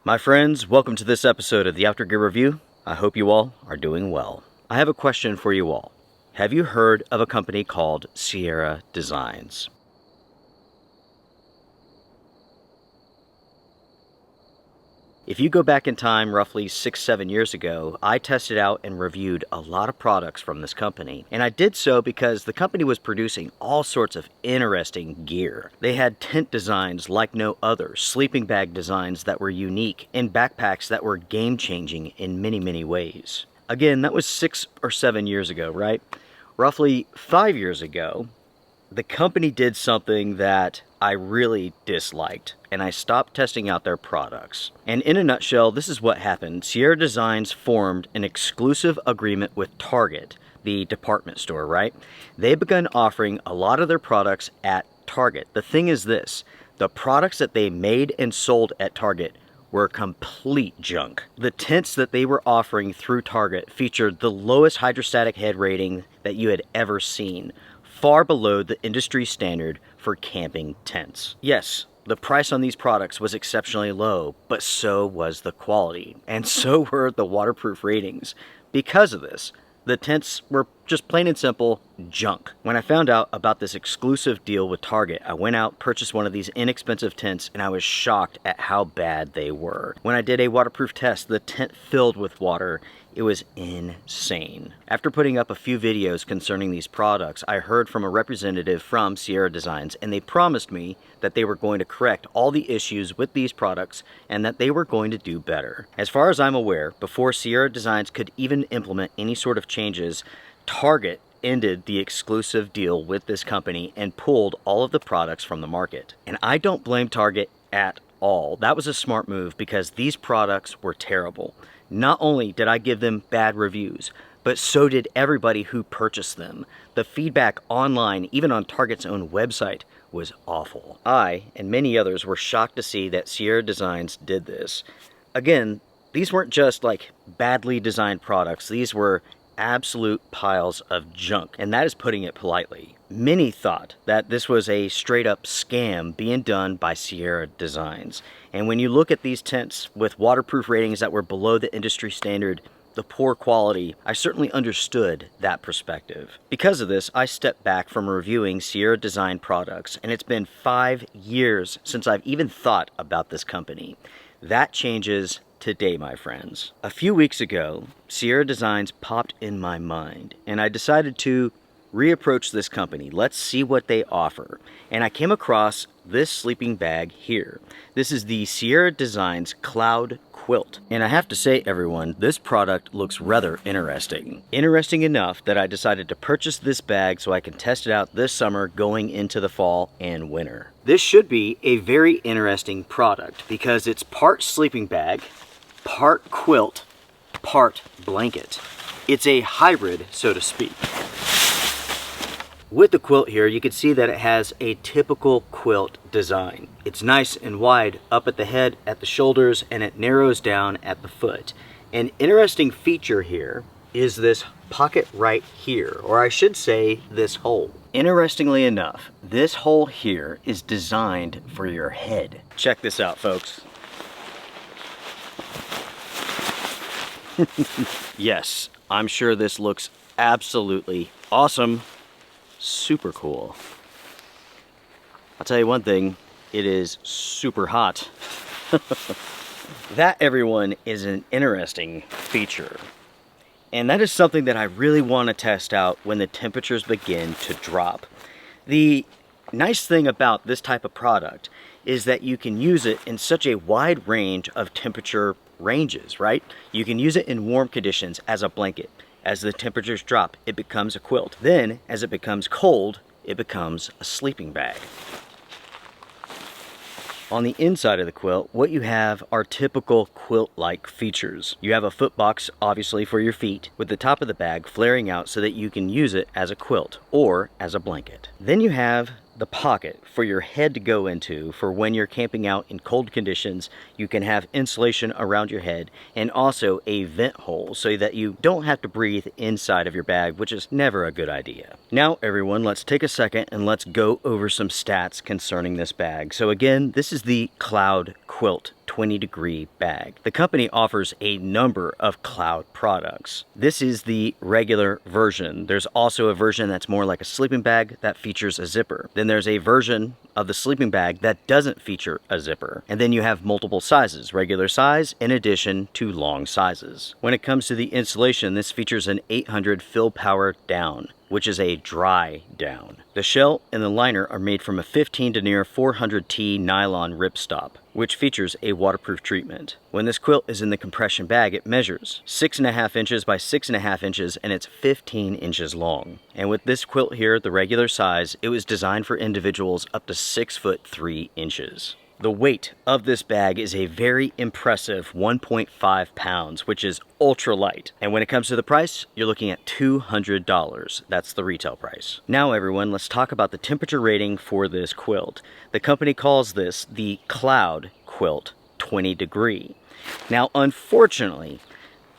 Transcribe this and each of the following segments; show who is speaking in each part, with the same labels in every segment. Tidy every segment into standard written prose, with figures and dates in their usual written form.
Speaker 1: My friends, welcome to this episode of the Outdoor Gear Review. I hope you all are doing well. I have a question for you all. Have you heard of a company called Sierra Designs? If you go back in time roughly 6-7 years ago, I tested out and reviewed a lot of products from this company. And I did so because the company was producing all sorts of interesting gear. They had tent designs like no other, sleeping bag designs that were unique, and backpacks that were game-changing in many ways. Again, that was 6 or 7 years ago, right? Roughly 5 years ago, the company did something that I really disliked, and I stopped testing out their products. And in a nutshell, this is what happened. Sierra Designs formed an exclusive agreement with Target, the department store, right? They began offering a lot of their products at Target. The thing is this, the products that they made and sold at Target were complete junk. The tents that they were offering through Target featured the lowest hydrostatic head rating that you had ever seen, far below the industry standard for camping tents. Yes, the price on these products was exceptionally low, but so was the quality, and so were the waterproof ratings. Because of this, the tents were just plain and simple junk. When I found out about this exclusive deal with Target, I went out, purchased one of these inexpensive tents, and I was shocked at how bad they were. When I did a waterproof test, the tent filled with water. It was insane. After putting up a few videos concerning these products, I heard from a representative from Sierra Designs, and they promised me that they were going to correct all the issues with these products and that they were going to do better. As far as I'm aware, before Sierra Designs could even implement any sort of changes, Target ended the exclusive deal with this company and pulled all of the products from the market. And I don't blame Target at all. That was a smart move because these products were terrible. Not only did I give them bad reviews, but so did everybody who purchased them. The feedback online, even on Target's own website, was awful. I, and many others, were shocked to see that Sierra Designs did this. Again, these weren't just like badly designed products, these were absolute piles of junk, and that is putting it politely. Many thought that this was a straight up scam being done by Sierra Designs. And when you look at these tents with waterproof ratings that were below the industry standard, the poor quality, I certainly understood that perspective. Because of this, I stepped back from reviewing Sierra Design products, and it's been 5 years since I've even thought about this company. That changes today, my friends. A few weeks ago, Sierra Designs popped in my mind, and I decided to reapproach this company. Let's see what they offer. And I came across this sleeping bag here. This is the Sierra Designs Cloud Quilt. And I have to say, everyone, this product looks rather interesting. Interesting enough that I decided to purchase this bag so I can test it out this summer going into the fall and winter. This should be a very interesting product because it's part sleeping bag, part quilt, part blanket. It's a hybrid, so to speak. With the quilt here, you can see that it has a typical quilt design. It's nice and wide up at the head, at the shoulders, and it narrows down at the foot. An interesting feature here is this pocket right here, or I should say this hole. Interestingly enough, this hole here is designed for your head. Check this out, folks. Yes, I'm sure this looks absolutely awesome. Super cool. I'll tell you one thing, it is super hot. That, everyone, is an interesting feature. And that is something that I really want to test out when the temperatures begin to drop. The nice thing about this type of product is that you can use it in such a wide range of temperature ranges, right? You can use it in warm conditions as a blanket. As the temperatures drop, it becomes a quilt. Then, as it becomes cold, it becomes a sleeping bag. On the inside of the quilt, what you have are typical quilt-like features. You have a foot box, obviously, for your feet, with the top of the bag flaring out so that you can use it as a quilt or as a blanket. Then you have the pocket for your head to go into for when you're camping out in cold conditions. You can have insulation around your head and also a vent hole so that you don't have to breathe inside of your bag, which is never a good idea. Now everyone, let's take a second and let's go over some stats concerning this bag. So again, this is the Cloud Quilt 20-degree bag. The company offers a number of Cloud products. This is the regular version. There's also a version that's more like a sleeping bag that features a zipper. Then there's a version of the sleeping bag that doesn't feature a zipper. And then you have multiple sizes, regular size in addition to long sizes. When it comes to the insulation, this features an 800 fill power down, which is a dry down. The shell and the liner are made from a 15 denier 400T nylon ripstop, which features a waterproof treatment. When this quilt is in the compression bag, it measures 6.5 inches by 6.5 inches, and it's 15 inches long. And with this quilt here, the regular size, it was designed for individuals up to 6 foot 3 inches. The weight of this bag is a very impressive 1.5 pounds, which is ultra light. And when it comes to the price, you're looking at $200. That's the retail price. Now everyone, let's talk about the temperature rating for this quilt. The company calls this the Cloud Quilt 20-degree. Now, unfortunately,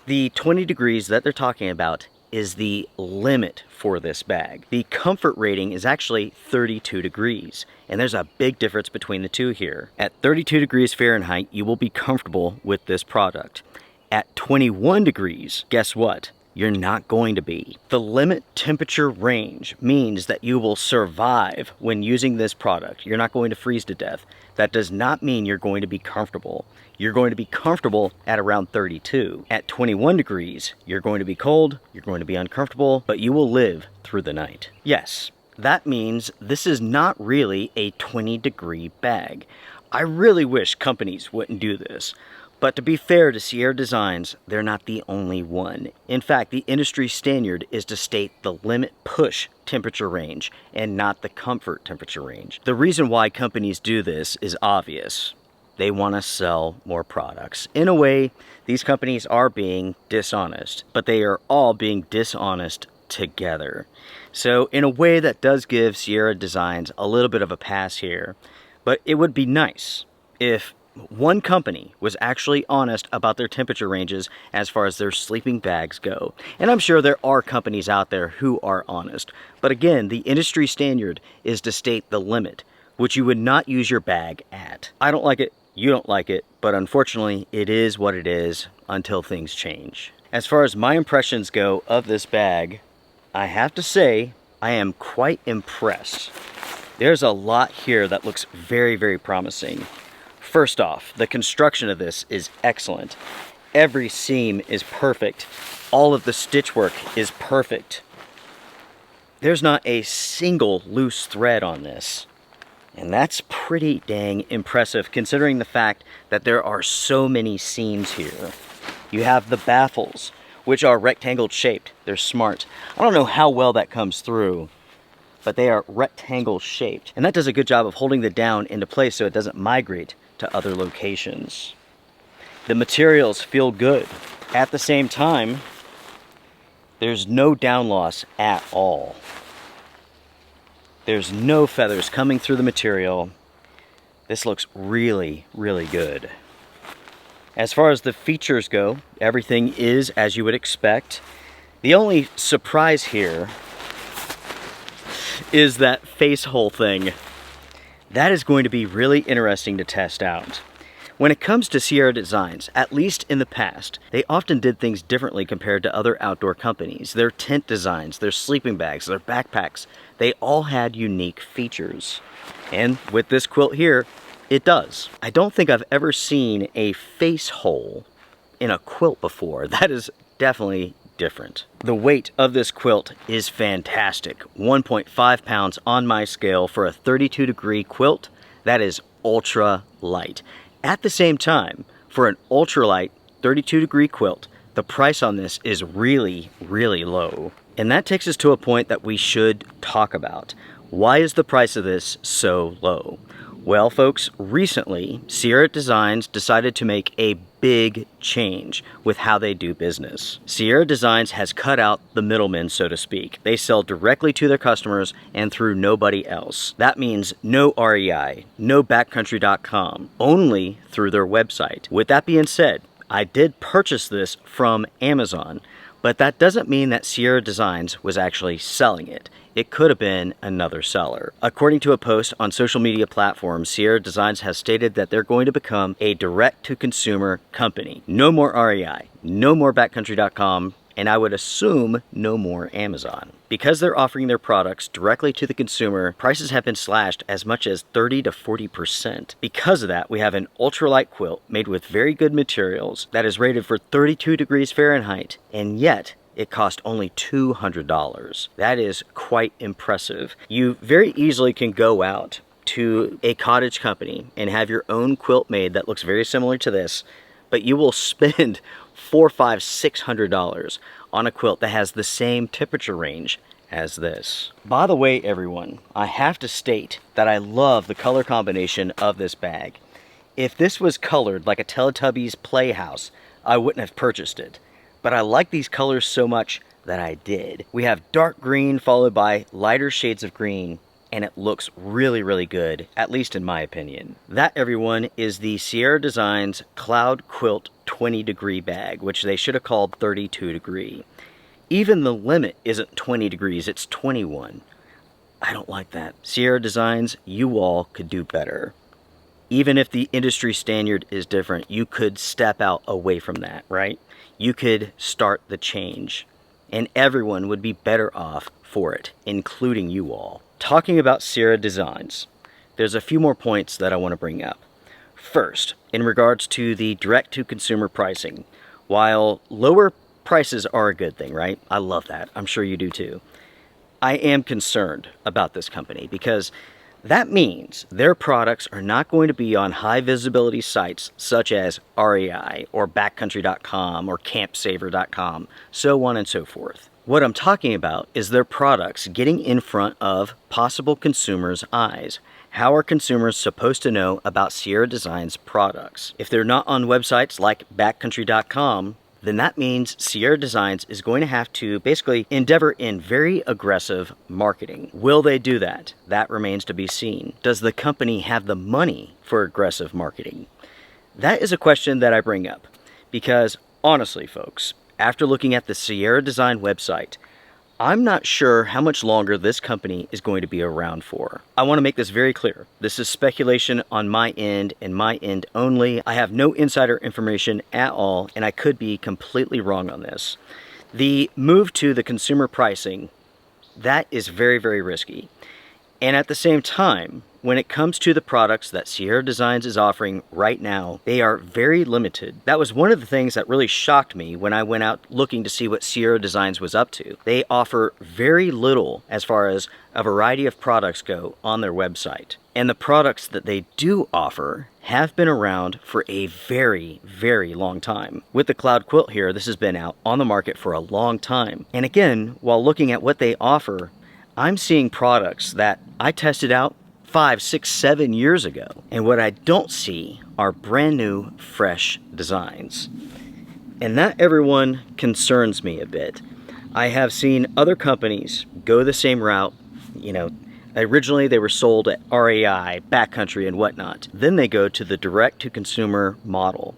Speaker 1: the 20 degrees that they're talking about is the limit for this bag. The comfort rating is actually 32 degrees, and there's a big difference between the two here. At 32 degrees Fahrenheit, you will be comfortable with this product. At 21 degrees, guess what? You're not going to be. The limit temperature range means that you will survive when using this product. You're not going to freeze to death. That does not mean you're going to be comfortable. You're going to be comfortable at around 32. At 21 degrees, you're going to be cold, you're going to be uncomfortable, but you will live through the night. Yes, that means this is not really a 20-degree bag. I really wish companies wouldn't do this. But to be fair to Sierra Designs, they're not the only one. In fact, the industry standard is to state the limit push temperature range and not the comfort temperature range. The reason why companies do this is obvious. They want to sell more products. In a way, these companies are being dishonest, but they are all being dishonest together. So in a way, that does give Sierra Designs a little bit of a pass here. But it would be nice if one company was actually honest about their temperature ranges as far as their sleeping bags go. And I'm sure there are companies out there who are honest. But again, the industry standard is to state the limit, which you would not use your bag at. I don't like it, you don't like it, but unfortunately it is what it is until things change. As far as my impressions go of this bag, I have to say I am quite impressed. There's a lot here that looks very, very promising. First off, the construction of this is excellent. Every seam is perfect. All of the stitch work is perfect. There's not a single loose thread on this. And that's pretty dang impressive considering the fact that there are so many seams here. You have the baffles, which are rectangle shaped. They're smart. I don't know how well that comes through, but they are rectangle shaped. And that does a good job of holding the down into place so it doesn't migrate to other locations. The materials feel good. At the same time, there's no down loss at all. There's no feathers coming through the material. This looks really, really good. As far as the features go, everything is as you would expect. The only surprise here is that face hole thing. That is going to be really interesting to test out. When it comes to Sierra Designs, at least in the past, they often did things differently compared to other outdoor companies. Their tent designs, their sleeping bags, their backpacks, they all had unique features. And with this quilt here, it does. I don't think I've ever seen a face hole in a quilt before. That is definitely different. The weight of this quilt is fantastic. 1.5 pounds on my scale for a 32-degree quilt. That is ultra light. At the same time, for an ultralight 32-degree quilt, the price on this is really, really low. And that takes us to a point that we should talk about. Why is the price of this so low? Well, folks, recently, Sierra Designs decided to make a big change with how they do business. Sierra Designs has cut out the middlemen, so to speak. They sell directly to their customers and through nobody else. That means no REI, no backcountry.com, only through their website. With that being said, I did purchase this from Amazon, but that doesn't mean that Sierra Designs was actually selling it. it could have been another seller. According to a post on social media platforms, Sierra Designs has stated that they're going to become a direct-to-consumer company. No more REI, no more backcountry.com, and I would assume no more Amazon. Because they're offering their products directly to the consumer, prices have been slashed as much as 30 to 40%. Because of that, we have an ultralight quilt made with very good materials that is rated for 32 degrees Fahrenheit, and yet it cost only $200. That is quite impressive. You very easily can go out to a cottage company and have your own quilt made that looks very similar to this, but you will spend $400, $500, $600 on a quilt that has the same temperature range as this. By the way, everyone, I have to state that I love the color combination of this bag. If this was colored like a Teletubbies playhouse, I wouldn't have purchased it. But I like these colors so much that I did. We have dark green followed by lighter shades of green, and it looks really, really good, at least in my opinion. That, everyone, is the Sierra Designs Cloud Quilt 20 degree bag, which they should have called 32 degree. Even the limit isn't 20 degrees, it's 21. I don't like that. Sierra Designs, you all could do better. Even if the industry standard is different, you could step out away from that, right? You could start the change, and everyone would be better off for it, including you all. Talking about Sierra Designs, there's a few more points that I want to bring up. First, in regards to the direct-to-consumer pricing, while lower prices are a good thing, right? I love that. I'm sure you do too. I am concerned about this company because that means their products are not going to be on high visibility sites such as REI or backcountry.com or campsaver.com, so on and so forth. What I'm talking about is their products getting in front of possible consumers' eyes. How are consumers supposed to know about Sierra Designs products? If they're not on websites like backcountry.com, then that means Sierra Designs is going to have to basically endeavor in very aggressive marketing. Will they do that? That remains to be seen. Does the company have the money for aggressive marketing? That is a question that I bring up because honestly, folks, after looking at the Sierra Design website, I'm not sure how much longer this company is going to be around for. I want to make this very clear. This is speculation on my end and my end only. I have no insider information at all, and I could be completely wrong on this. The move to the consumer pricing, that is very, very risky. And at the same time, when it comes to the products that Sierra Designs is offering right now, they are very limited. That was one of the things that really shocked me when I went out looking to see what Sierra Designs was up to. They offer very little as far as a variety of products go on their website. And the products that they do offer have been around for a very, very long time. With the Cloud Quilt here, this has been out on the market for a long time. And again, while looking at what they offer, I'm seeing products that I tested out 5, 6, 7 years ago. And what I don't see are brand new, fresh designs. And that, everyone, concerns me a bit. I have seen other companies go the same route. You know, originally they were sold at REI, Backcountry, and whatnot. Then they go to the direct-to-consumer model.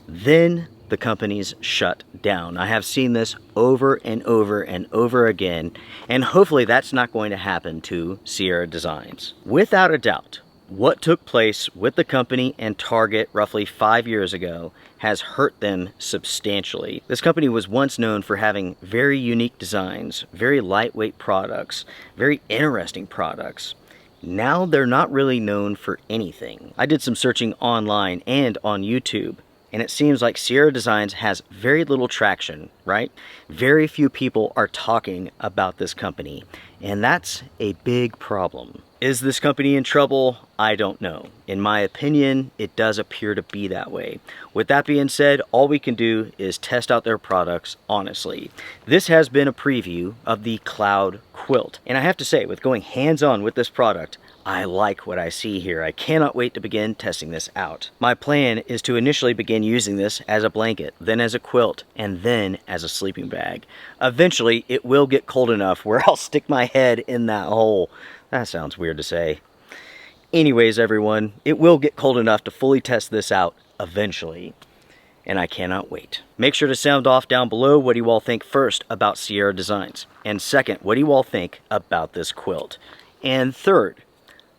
Speaker 1: Then the companies shut down. I have seen this over and over and over again, and hopefully that's not going to happen to Sierra Designs. Without a doubt, what took place with the company and Target roughly 5 years ago has hurt them substantially. This company was once known for having very unique designs, very lightweight products, very interesting products. Now they're not really known for anything. I did some searching online and on YouTube, and it seems like Sierra Designs has very little traction, right? Very few people are talking about this company, and that's a big problem. Is this company in trouble? I don't know. In my opinion, it does appear to be that way. With that being said, all we can do is test out their products honestly. This has been a preview of the Cloud Quilt, and I have to say, with going hands-on with this product, I like what I see here. I cannot wait to begin testing this out. My plan is to initially begin using this as a blanket, then as a quilt, and then as a sleeping bag. Eventually, it will get cold enough where I'll stick my head in that hole. That sounds weird to say. Anyways, everyone, it will get cold enough to fully test this out eventually. and I cannot wait. Make sure to sound off down below what you all think first about Sierra Designs, and second, what do you all think about this quilt? And third,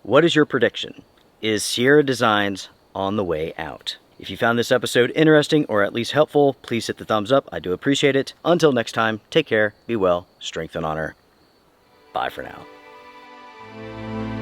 Speaker 1: what is your prediction? Is Sierra Designs on the way out? If you found this episode interesting or at least helpful, please hit the thumbs up. I do appreciate it. Until next time, take care, be well, strength and honor. Bye for now.